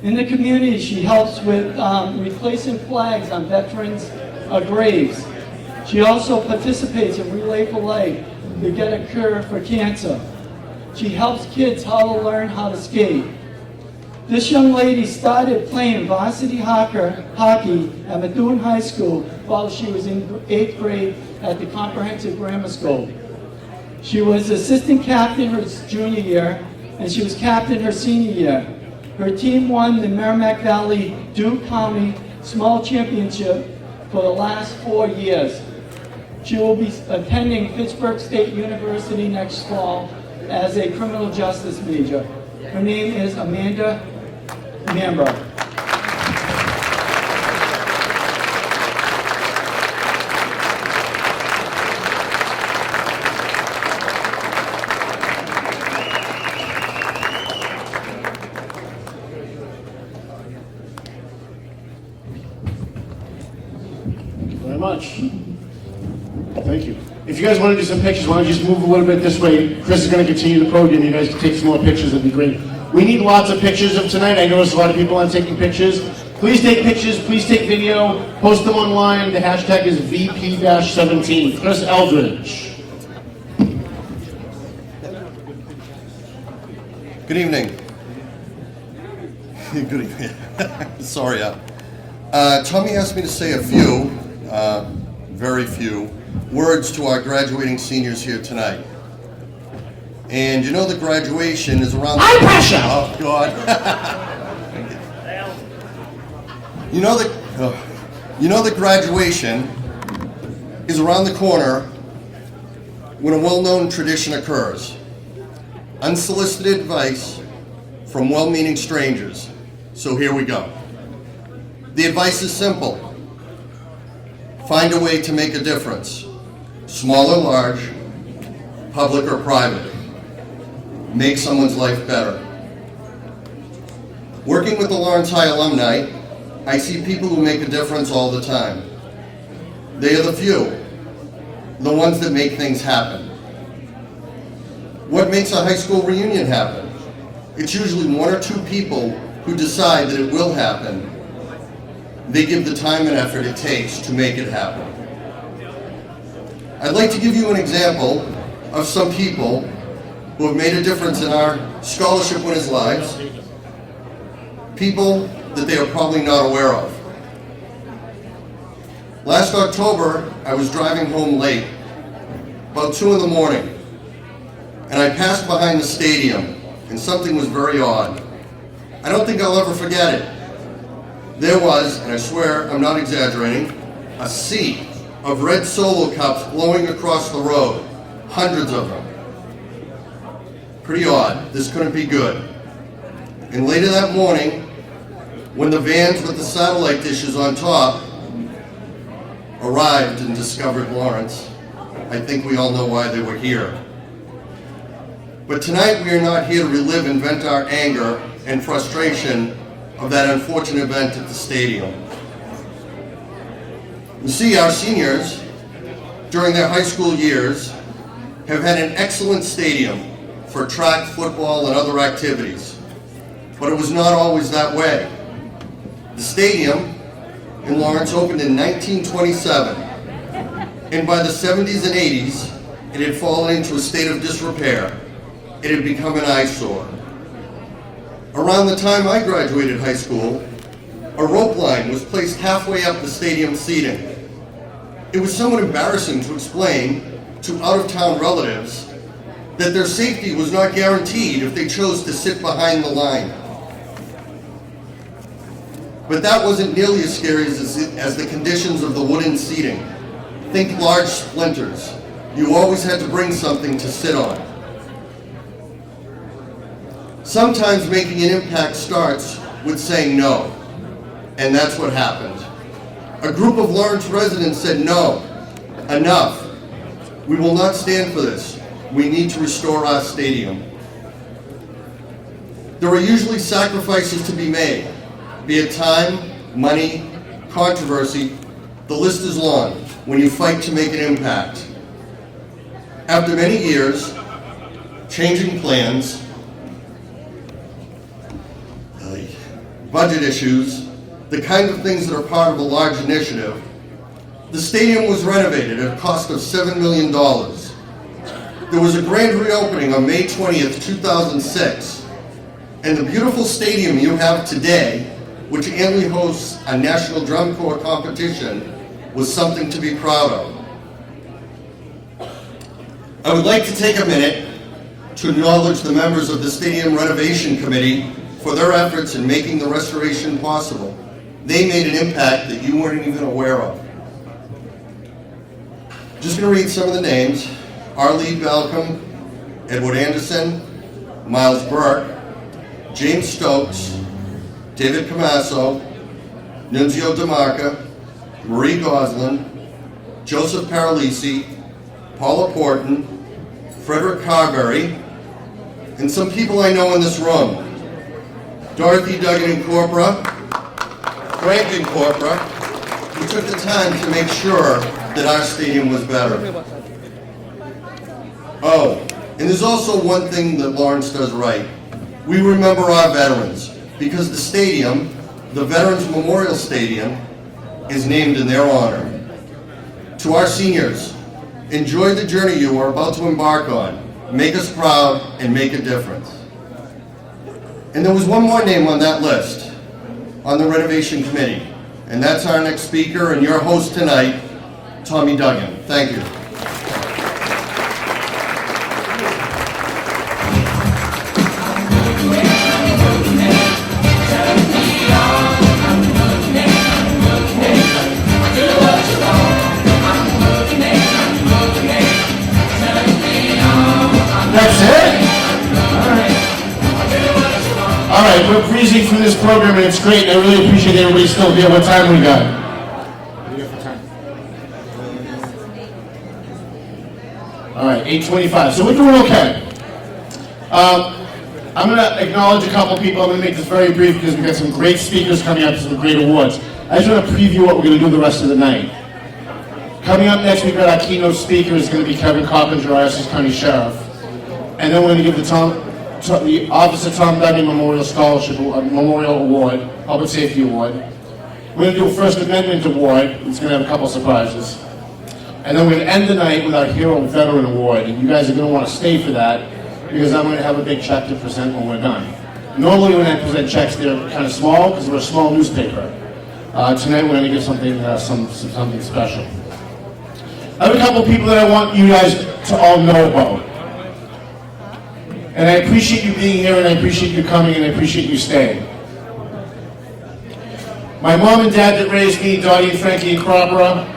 In the community, she helps with replacing flags on veterans' graves. She also participates in Relay for Life to get a cure for cancer. She helps kids how to learn how to skate. This young lady started playing varsity hockey at Methuen High School while she was in 8th grade at the Comprehensive Grammar School. She was assistant captain her junior year, and she was captain her senior year. Her team won the Merrimack Valley Duke County Small Championship for the last 4 years. She will be attending Pittsburgh State University next fall as a criminal justice major. Her name is Amanda Mambro. Very much. Thank you. If you guys want to do some pictures, why don't you just move a little bit this way? Chris is going to continue the program. You guys can take some more pictures. That'd be great. We need lots of pictures of tonight. I noticed a lot of people aren't taking pictures. Please take pictures. Please take video. Post them online. The hashtag is VP-17. Chris Eldridge. Good evening. Good evening. Sorry. Tommy asked me to say a few, very few, words to our graduating seniors here tonight. And you know the graduation is around the corner. Pressure! Oh, God. You know the graduation is around the corner when a well-known tradition occurs. Unsolicited advice from well-meaning strangers. So here we go. The advice is simple. Find a way to make a difference. Small or large, public or private. Make someone's life better. Working with the Lawrence High alumni, I see people who make a difference all the time. They are the few. the ones that make things happen. What makes a high school reunion happen? It's usually one or two people who decide that it will happen. They give the time and effort it takes to make it happen. I'd like to give you an example of some people who have made a difference in our scholarship winners' lives, people that they are probably not aware of. Last October, I was driving home late, about 2 in the morning, and I passed behind the stadium, and something was very odd. I don't think I'll ever forget it. There was, and I swear I'm not exaggerating, a sea of red Solo cups blowing across the road, hundreds of them. Pretty odd, this couldn't be good. And later that morning, when the vans with the satellite dishes on top arrived and discovered Lawrence, I think we all know why they were here. But tonight we are not here to relive and vent our anger and frustration of that unfortunate event at the stadium. You see, our seniors, during their high school years, have had an excellent stadium for track, football, and other activities. But it was not always that way. The stadium in Lawrence opened in 1927, and by the 70s and 80s, it had fallen into a state of disrepair. It had become an eyesore. Around the time I graduated high school, a rope line was placed halfway up the stadium seating. It was somewhat embarrassing to explain to out-of-town relatives that their safety was not guaranteed if they chose to sit behind the line. But that wasn't nearly as scary as the conditions of the wooden seating. Think large splinters. You always had to bring something to sit on. Sometimes making an impact starts with saying no, and that's what happened. A group of Lawrence residents said, no, enough. We will not stand for this. We need to restore our stadium. There are usually sacrifices to be made, be it time, money, controversy. The list is long when you fight to make an impact. After many years, changing plans, budget issues, the kind of things that are part of a large initiative, the stadium was renovated at a cost of $7 million. There was a grand reopening on May 20th, 2006, and the beautiful stadium you have today, which annually hosts a National Drum Corps competition, was something to be proud of. I would like to take a minute to acknowledge the members of the Stadium Renovation Committee for their efforts in making the restoration possible. They made an impact that you weren't even aware of. Just going to read some of the names. Arlie Balcom, Edward Anderson, Miles Burke, James Stokes, David Camasso, Nunzio DeMarca, Marie Goslin, Joseph Paralisi, Paula Porton, Frederick Carberry, and some people I know in this room. Dorothy Duggan Incorpora, Frank Incorpora, who took the time to make sure that our stadium was better. Oh, and there's also one thing that Lawrence does right. We remember our veterans, because the stadium, the Veterans Memorial Stadium, is named in their honor. To our seniors, enjoy the journey you are about to embark on. Make us proud and make a difference. And there was one more name on that list, on the renovation committee, and that's our next speaker and your host tonight, Tommy Duggan. Thank you. That's it? All right, we're breezing through this program and it's great. I really appreciate everybody still here. What time we got? All right, 8:25. So we're doing okay. I'm going to acknowledge a couple people. I'm going to make this very brief because we've got some great speakers coming up, some great awards. I just want to preview what we're going to do the rest of the night. Coming up next, we've got our keynote speaker is going to be Kevin Coppinger, our Essex County Sheriff. And then we're going to give the Officer Tom Duggan Memorial Scholarship Memorial Award, Public Safety Award. We're going to do a First Amendment Award. It's going to have a couple surprises. And then we're going to end the night with our Hero Veteran Award. And you guys are going to want to stay for that because I'm going to have a big check to present when we're done. Normally when I present checks, they're kind of small because we're a small newspaper. Tonight we're going to give something something special. I have a couple people that I want you guys to all know about. And I appreciate you being here, and I appreciate you coming, and I appreciate you staying. My mom and dad that raised me, Dottie and Frankie and Cropper.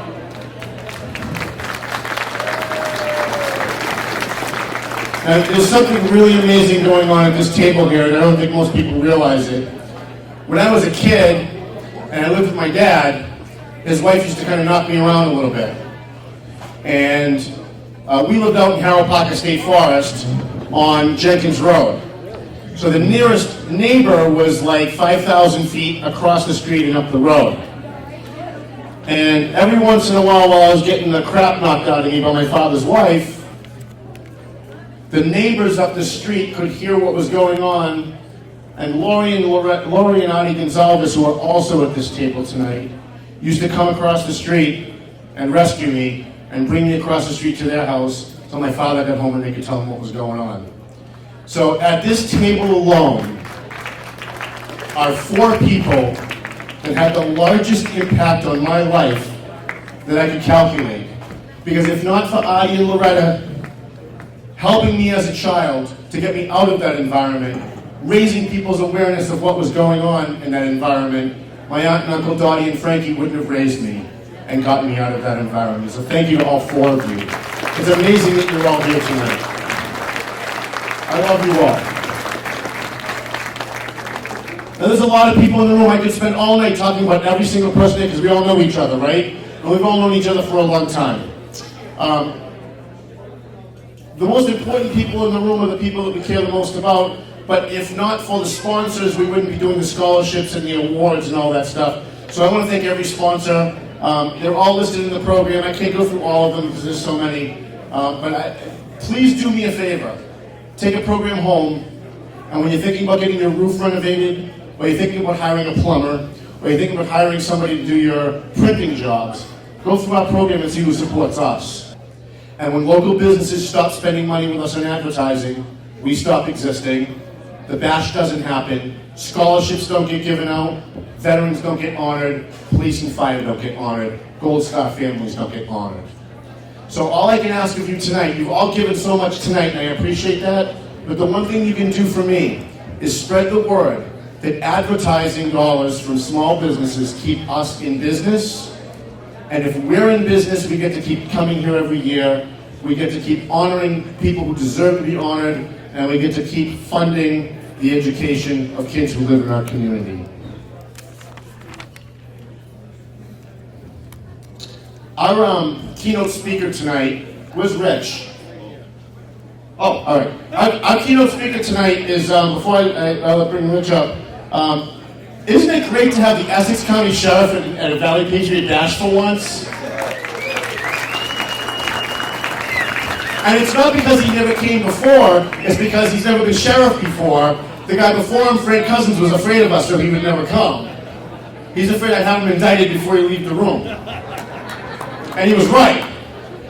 And there's something really amazing going on at this table here, and I don't think most people realize it. When I was a kid, and I lived with my dad, his wife used to kind of knock me around a little bit. And we lived out in Harold Park State Forest on Jenkins Road. So the nearest neighbor was like 5,000 feet across the street and up the road. And every once in a while I was getting the crap knocked out of me by my father's wife, the neighbors up the street could hear what was going on, and Lori and Artie Gonzalez, who are also at this table tonight, used to come across the street and rescue me and bring me across the street to their house so my father got home and they could tell him what was going on. So at this table alone are 4 people that had the largest impact on my life that I could calculate. Because if not for Artie and Loretta helping me as a child to get me out of that environment, raising people's awareness of what was going on in that environment, my aunt and uncle Dottie and Frankie wouldn't have raised me and gotten me out of that environment. So thank you to all 4 of you. It's amazing that you're all here tonight. I love you all. Now there's a lot of people in the room. I could spend all night talking about every single person here because we all know each other, right? And we've all known each other for a long time. The most important people in the room are the people that we care the most about, but if not for the sponsors, we wouldn't be doing the scholarships and the awards and all that stuff. So I want to thank every sponsor. They're all listed in the program. I can't go through all of them because there's so many. Please do me a favor. Take a program home, and when you're thinking about getting your roof renovated, or you're thinking about hiring a plumber, or you're thinking about hiring somebody to do your printing jobs, go through our program and see who supports us. And when local businesses stop spending money with us on advertising, we stop existing. The bash doesn't happen. Scholarships don't get given out. Veterans don't get honored. Police and fire don't get honored. Gold Star families don't get honored. So all I can ask of you tonight, you've all given so much tonight, and I appreciate that, but the one thing you can do for me is spread the word that advertising dollars from small businesses keep us in business. And if we're in business, we get to keep coming here every year. We get to keep honoring people who deserve to be honored, and we get to keep funding the education of kids who live in our community. Our keynote speaker tonight was Rich. Oh, all right. Our keynote speaker tonight is, before I bring Rich up, isn't it great to have the Essex County Sheriff at a Valley Patriot Bash for once? And it's not because he never came before, it's because he's never been sheriff before. The guy before him, Frank Cousins, was afraid of us, so he would never come. He's afraid I'd have him indicted before he leave the room. And he was right,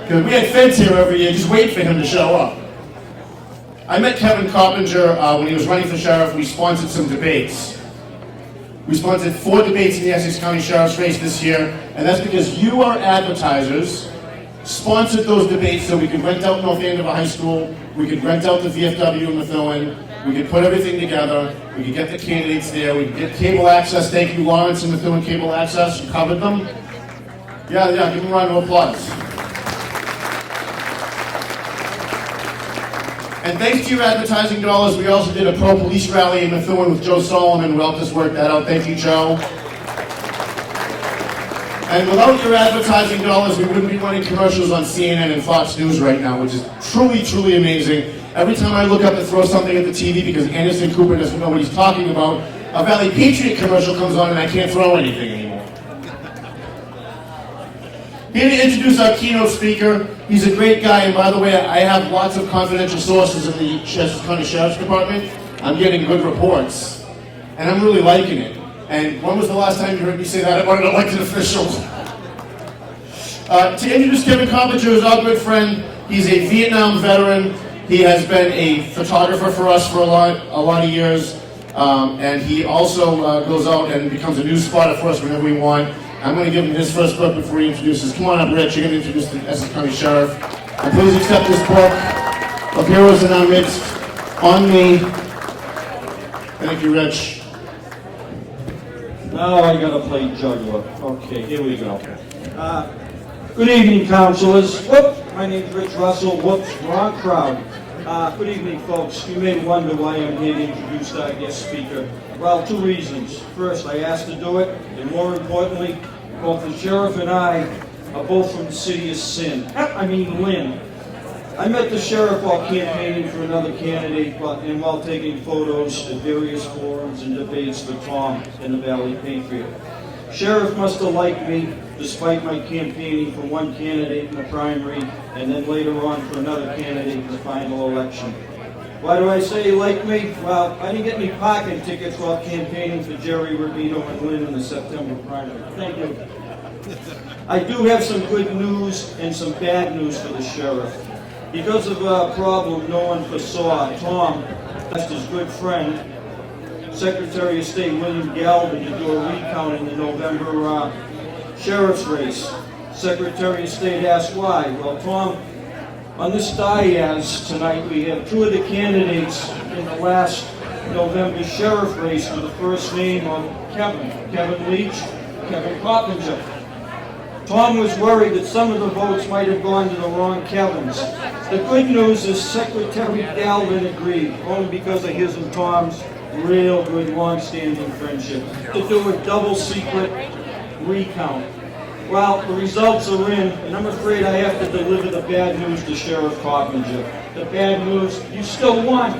because we had feds here every year just waiting for him to show up. I met Kevin Coppinger when he was running for sheriff. We sponsored some debates. We sponsored 4 debates in the Essex County Sheriff's race this year, and that's because you, our advertisers, sponsored those debates so we could rent out North Andover High School, we could rent out the VFW in Methuen, we could put everything together, we could get the candidates there, we could get cable access. Thank you, Lawrence and Methuen Cable Access, you covered them. Yeah, give them a round of applause. And thanks to your advertising dollars, we also did a pro-police rally in Methuen with Joe Solomon, who helped us work that out. Thank you, Joe. And without your advertising dollars, we wouldn't be running commercials on CNN and Fox News right now, which is truly, truly amazing. Every time I look up to throw something at the TV because Anderson Cooper doesn't know what he's talking about, a Valley Patriot commercial comes on and I can't throw anything anymore. Here to introduce our keynote speaker. He's a great guy, and by the way, I have lots of confidential sources in the Chester County Sheriff's Department. I'm getting good reports, and I'm really liking it. And when was the last time you heard me say that about an elected official? To introduce Kevin Coppinger, who's our good friend. He's a Vietnam veteran. He has been a photographer for us for a lot of years, and he also goes out and becomes a news spotter for us whenever we want. I'm going to give him his first book before he introduces. Come on up, Rich. You're going to introduce the Essex County Sheriff. And please accept this book of Heroes and Unmixed on me. Thank you, Rich. Now I gotta play juggler. Okay, here we go. Good evening, councilors. Whoop, my name's Rich Russell. Whoops, wrong crowd. Good evening, folks. You may wonder why I'm here to introduce our guest speaker. Well, two reasons. First, I asked to do it, and more importantly, both the sheriff and I are both from the city of Lynn. I met the sheriff while campaigning for another candidate and while taking photos at various forums and debates for Tom and the Valley Patriot. Sheriff must have liked me despite my campaigning for one candidate in the primary and then later on for another candidate in the final election. Why do I say he liked me? Well, I didn't get any parking tickets while campaigning for Jerry Rubino and Lynn in the September primary. Thank you. I do have some good news and some bad news for the sheriff. Because of a problem no one foresaw, Tom asked his good friend, Secretary of State William Galvin, to do a recount in the November sheriff's race. Secretary of State asked why. Well, Tom, on this dais tonight, we have two of the candidates in the last November sheriff race with the first name of Kevin Leach, Kevin Coppinger. Tom was worried that some of the votes might have gone to the wrong Kevins. The good news is Secretary Galvin agreed, only because of his and Tom's real good long-standing friendship, to do a double secret recount. Well, the results are in, and I'm afraid I have to deliver the bad news to Sheriff Coppinger. The bad news, you still won.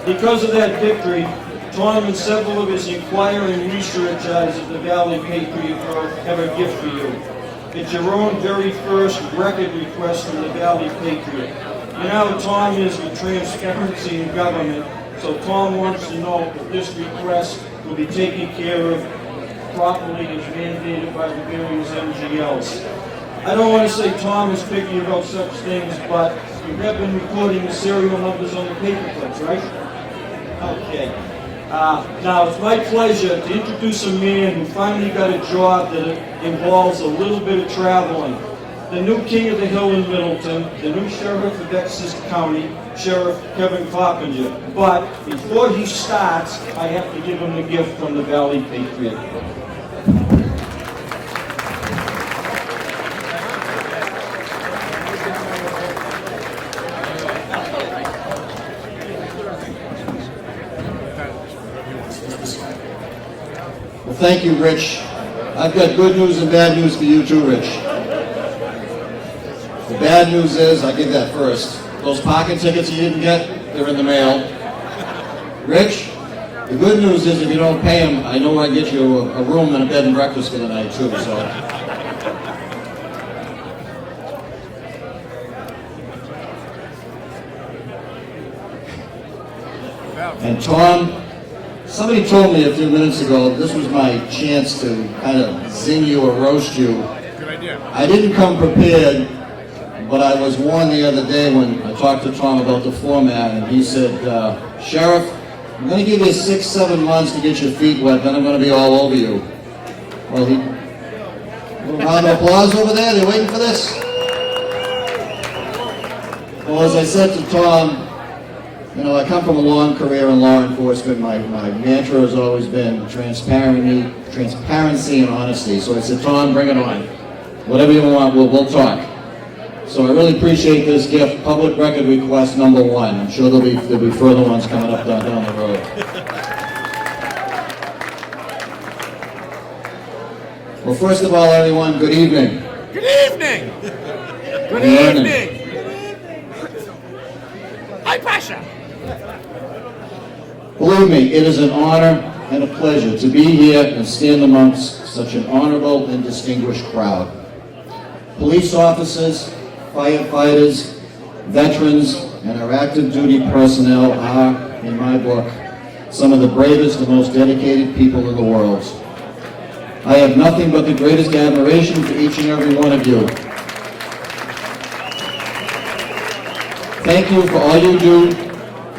Because of that victory, Tom and several of his inquiring research eyes at the Valley Patriot have a gift for you. It's your own very first record request from the Valley Patriot. You know how Tom is with transparency in government, so Tom wants to know that this request will be taken care of properly as mandated by the various MGLs. I don't want to say Tom is picky about such things, but you have been recording the serial numbers on the paper clips, right? Okay. Now, it's my pleasure to introduce a man who finally got a job that involves a little bit of traveling. The new king of the hill in Middleton, the new sheriff of Essex County, Sheriff Kevin Coppinger. But before he starts, I have to give him a gift from the Valley Patriot. Well, thank you, Rich. I've got good news and bad news for you too, Rich. The bad news is, I'll give that first. Those parking tickets you didn't get, they're in the mail. Rich, the good news is if you don't pay them, I know I get you a room and a bed and breakfast for the night too, so. And Tom, somebody told me a few minutes ago this was my chance to kind of zing you or roast you. Good idea. I didn't come prepared, but I was warned the other day when I talked to Tom about the format, and he said, Sheriff, I'm going to give you 6-7 months to get your feet wet, then I'm going to be all over you. Well, a little round of applause over there, they're waiting for this. Well, as I said to Tom, you know, I come from a long career in law enforcement. My mantra has always been transparency and honesty. So I said, Tom, bring it on. Whatever you want, we'll talk. So I really appreciate this gift. Public record request number 1. I'm sure there'll be further ones coming up down the road. Well, first of all, everyone, good evening. Good evening. Good evening. Hi, Pasha. Believe me, it is an honor and a pleasure to be here and stand amongst such an honorable and distinguished crowd. Police officers, firefighters, veterans, and our active duty personnel are, in my book, some of the bravest and most dedicated people in the world. I have nothing but the greatest admiration for each and every one of you. Thank you for all you do,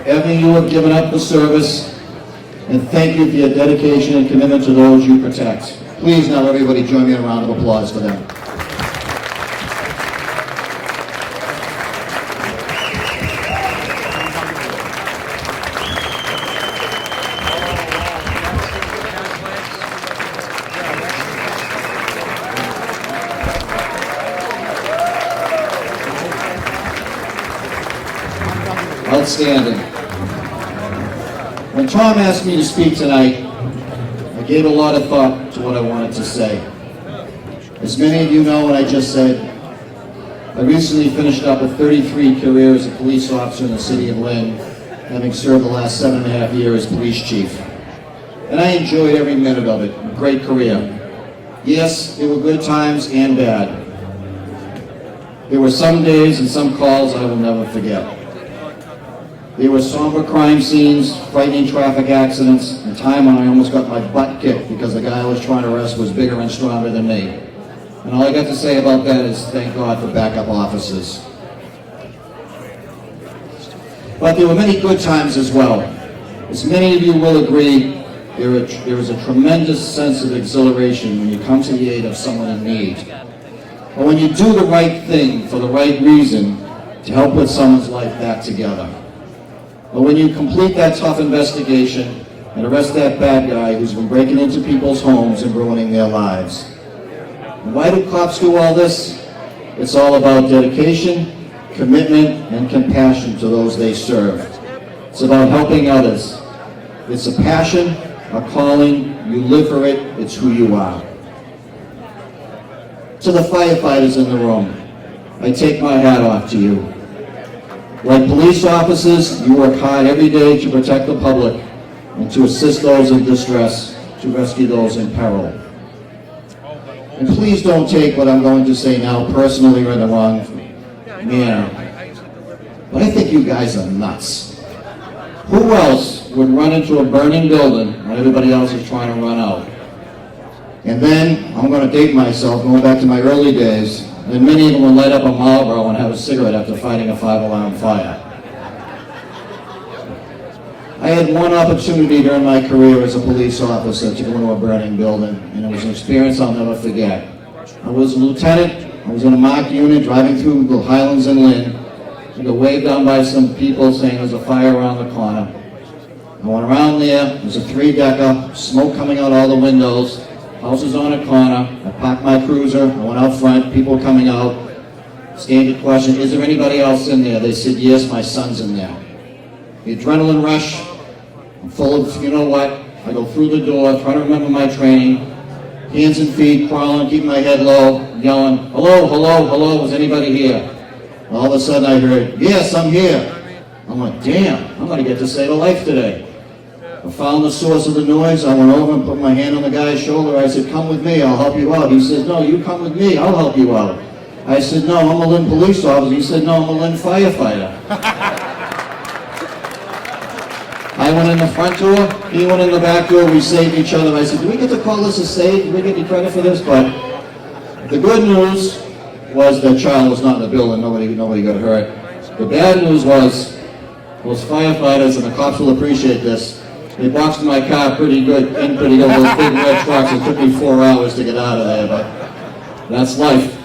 everything you have given up for service, and thank you for your dedication and commitment to those you protect. Please now everybody join me in a round of applause for them. Outstanding. When Tom asked me to speak tonight, I gave a lot of thought to what I wanted to say. As many of you know, and I just said, I recently finished up a 33 career as a police officer in the city of Lynn, having served the last 7.5 years as police chief. And I enjoyed every minute of it. A great career. Yes, there were good times and bad. There were some days and some calls I will never forget. There were somber crime scenes, frightening traffic accidents, and time when I almost got my butt kicked because the guy I was trying to arrest was bigger and stronger than me. And all I got to say about that is thank God for backup officers. But there were many good times as well. As many of you will agree, there is a tremendous sense of exhilaration when you come to the aid of someone in need. Or when you do the right thing for the right reason to help put someone's life back together. But when you complete that tough investigation and arrest that bad guy who's been breaking into people's homes and ruining their lives. And why do cops do all this? It's all about dedication, commitment, and compassion to those they serve. It's about helping others. It's a passion, a calling, you live for it, it's who you are. To the firefighters in the room, I take my hat off to you. Like police officers, you work hard every day to protect the public and to assist those in distress, to rescue those in peril. And please don't take what I'm going to say now personally or in the wrong manner. But I think you guys are nuts. Who else would run into a burning building when everybody else is trying to run out? And then, I'm going to date myself, going back to my early days, and many of them would light up a Marlboro and have a cigarette after fighting a 5-alarm fire. I had one opportunity during my career as a police officer to go into a burning building, and it was an experience I'll never forget. I was a lieutenant, I was in a marked unit driving through the Highlands in Lynn. I got waved down by some people saying there's a fire around the corner. I went around there was a 3-decker, smoke coming out all the windows. House was on a corner. I parked my cruiser. I went out front. People were coming out. Standard question, is there anybody else in there? They said, yes, my son's in there. The adrenaline rush. I'm full of, you know what? I go through the door, trying to remember my training. Hands and feet, crawling, keeping my head low, yelling, hello, hello, hello, is anybody here? All of a sudden I heard, yes, I'm here. I'm like, damn, I'm going to get to save a life today. I found the source of the noise. I went over and put my hand on the guy's shoulder. I said, come with me, I'll help you out. He said, no, you come with me, I'll help you out. I said, no, I'm a Lynn police officer. He said, no, I'm a Lynn firefighter. I went in the front door, he went in the back door, we saved each other. I said, do we get to call this a save? Do we get any credit for this? But the good news was the child was not in the building, nobody got hurt. The bad news was, those firefighters, and the cops will appreciate this, they boxed my car pretty good, those big red trucks. It took me 4 hours to get out of there, but that's life.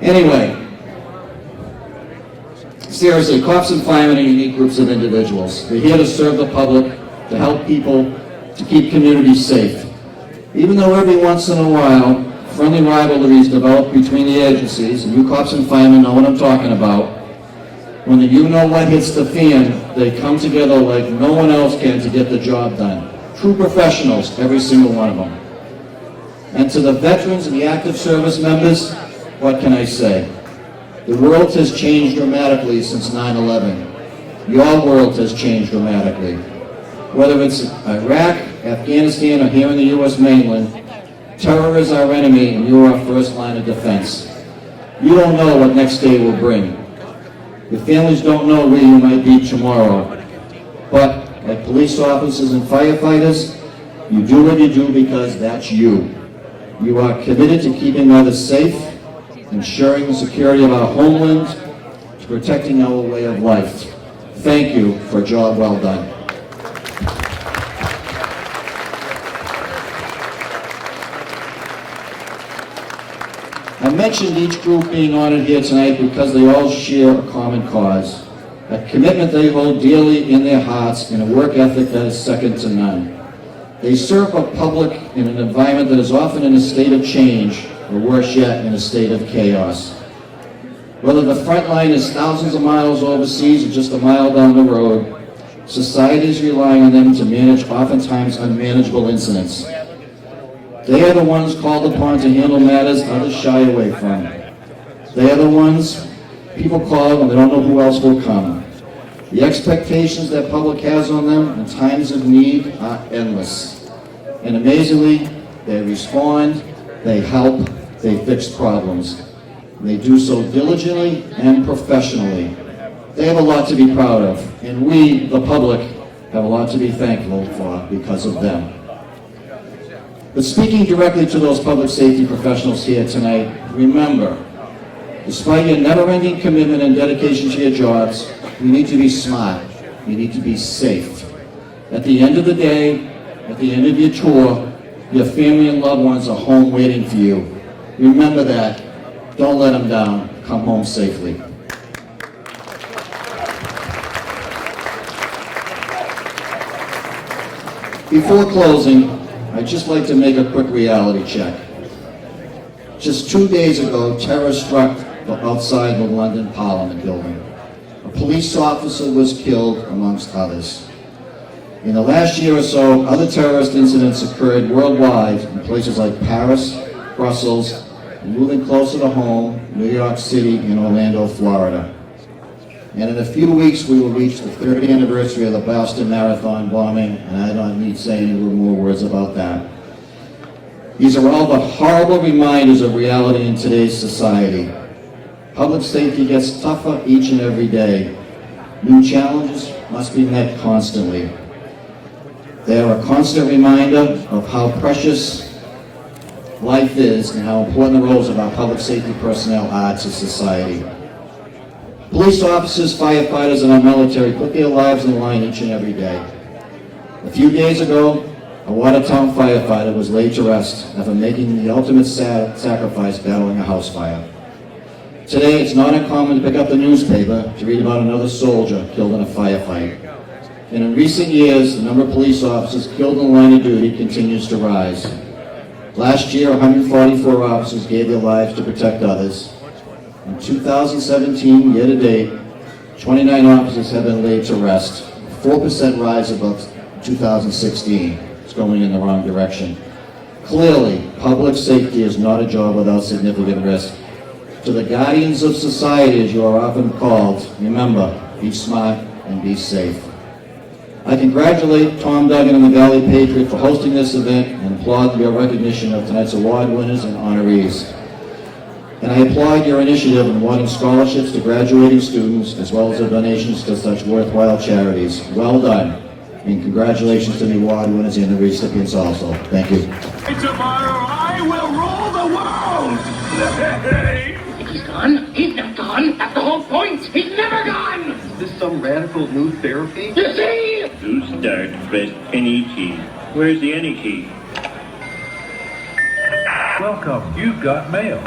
Anyway, seriously, cops and firemen are unique groups of individuals. They're here to serve the public, to help people, to keep communities safe. Even though every once in a while, friendly rivalries develop between the agencies, and you cops and firemen know what I'm talking about, when the you-know-what hits the fan, they come together like no one else can to get the job done. True professionals, every single one of them. And to the veterans and the active service members, what can I say? The world has changed dramatically since 9/11. Your world has changed dramatically. Whether it's Iraq, Afghanistan, or here in the U.S. mainland, terror is our enemy and you are our first line of defense. You don't know what next day will bring. Your families don't know where you might be tomorrow. But like police officers and firefighters, you do what you do because that's you. You are committed to keeping others safe, ensuring the security of our homeland, to protecting our way of life. Thank you for a job well done. I mentioned each group being honored here tonight because they all share a common cause, a commitment they hold dearly in their hearts, and a work ethic that is second to none. They serve a public in an environment that is often in a state of change, or worse yet, in a state of chaos. Whether the front line is thousands of miles overseas or just a mile down the road, society is relying on them to manage oftentimes unmanageable incidents. They are the ones called upon to handle matters others shy away from. They are the ones people call when they don't know who else will come. The expectations that public has on them in times of need are endless. And amazingly, they respond, they help, they fix problems. And they do so diligently and professionally. They have a lot to be proud of, and we, the public, have a lot to be thankful for because of them. But speaking directly to those public safety professionals here tonight, remember, despite your never-ending commitment and dedication to your jobs, you need to be smart. You need to be safe. At the end of the day, at the end of your tour, your family and loved ones are home waiting for you. Remember that. Don't let them down. Come home safely. Before closing, I'd just like to make a quick reality check. Just 2 days ago, terror struck outside the London Parliament building. A police officer was killed, amongst others. In the last year or so, other terrorist incidents occurred worldwide in places like Paris, Brussels, and moving closer to home, New York City and Orlando, Florida. And in a few weeks, we will reach the 30th anniversary of the Boston Marathon bombing, and I don't need to say any more words about that. These are all the horrible reminders of reality in today's society. Public safety gets tougher each and every day. New challenges must be met constantly. They are a constant reminder of how precious life is and how important the roles of our public safety personnel are to society. Police officers, firefighters, and our military put their lives on the line each and every day. A few days ago, a Watertown firefighter was laid to rest after making the ultimate sacrifice battling a house fire. Today, it's not uncommon to pick up the newspaper to read about another soldier killed in a firefight. And in recent years, the number of police officers killed in the line of duty continues to rise. Last year, 144 officers gave their lives to protect others. In 2017, year to date, 29 officers have been laid to rest, a 4% rise above 2016. It's going in the wrong direction. Clearly, public safety is not a job without significant risk. To the guardians of society, as you are often called, remember, be smart and be safe. I congratulate Tom Duggan and the Valley Patriot for hosting this event and applaud your recognition of tonight's award winners and honorees. And I applaud your initiative in awarding scholarships to graduating students as well as their donations to such worthwhile charities. Well done. And congratulations to the award winners and the recipients also. Thank you. Tomorrow I will rule the world! He's gone. He's not gone. That's the whole point. He's never gone. Is this some radical new therapy? You see? To start, press any key. Where's the any key? Welcome. You've got mail.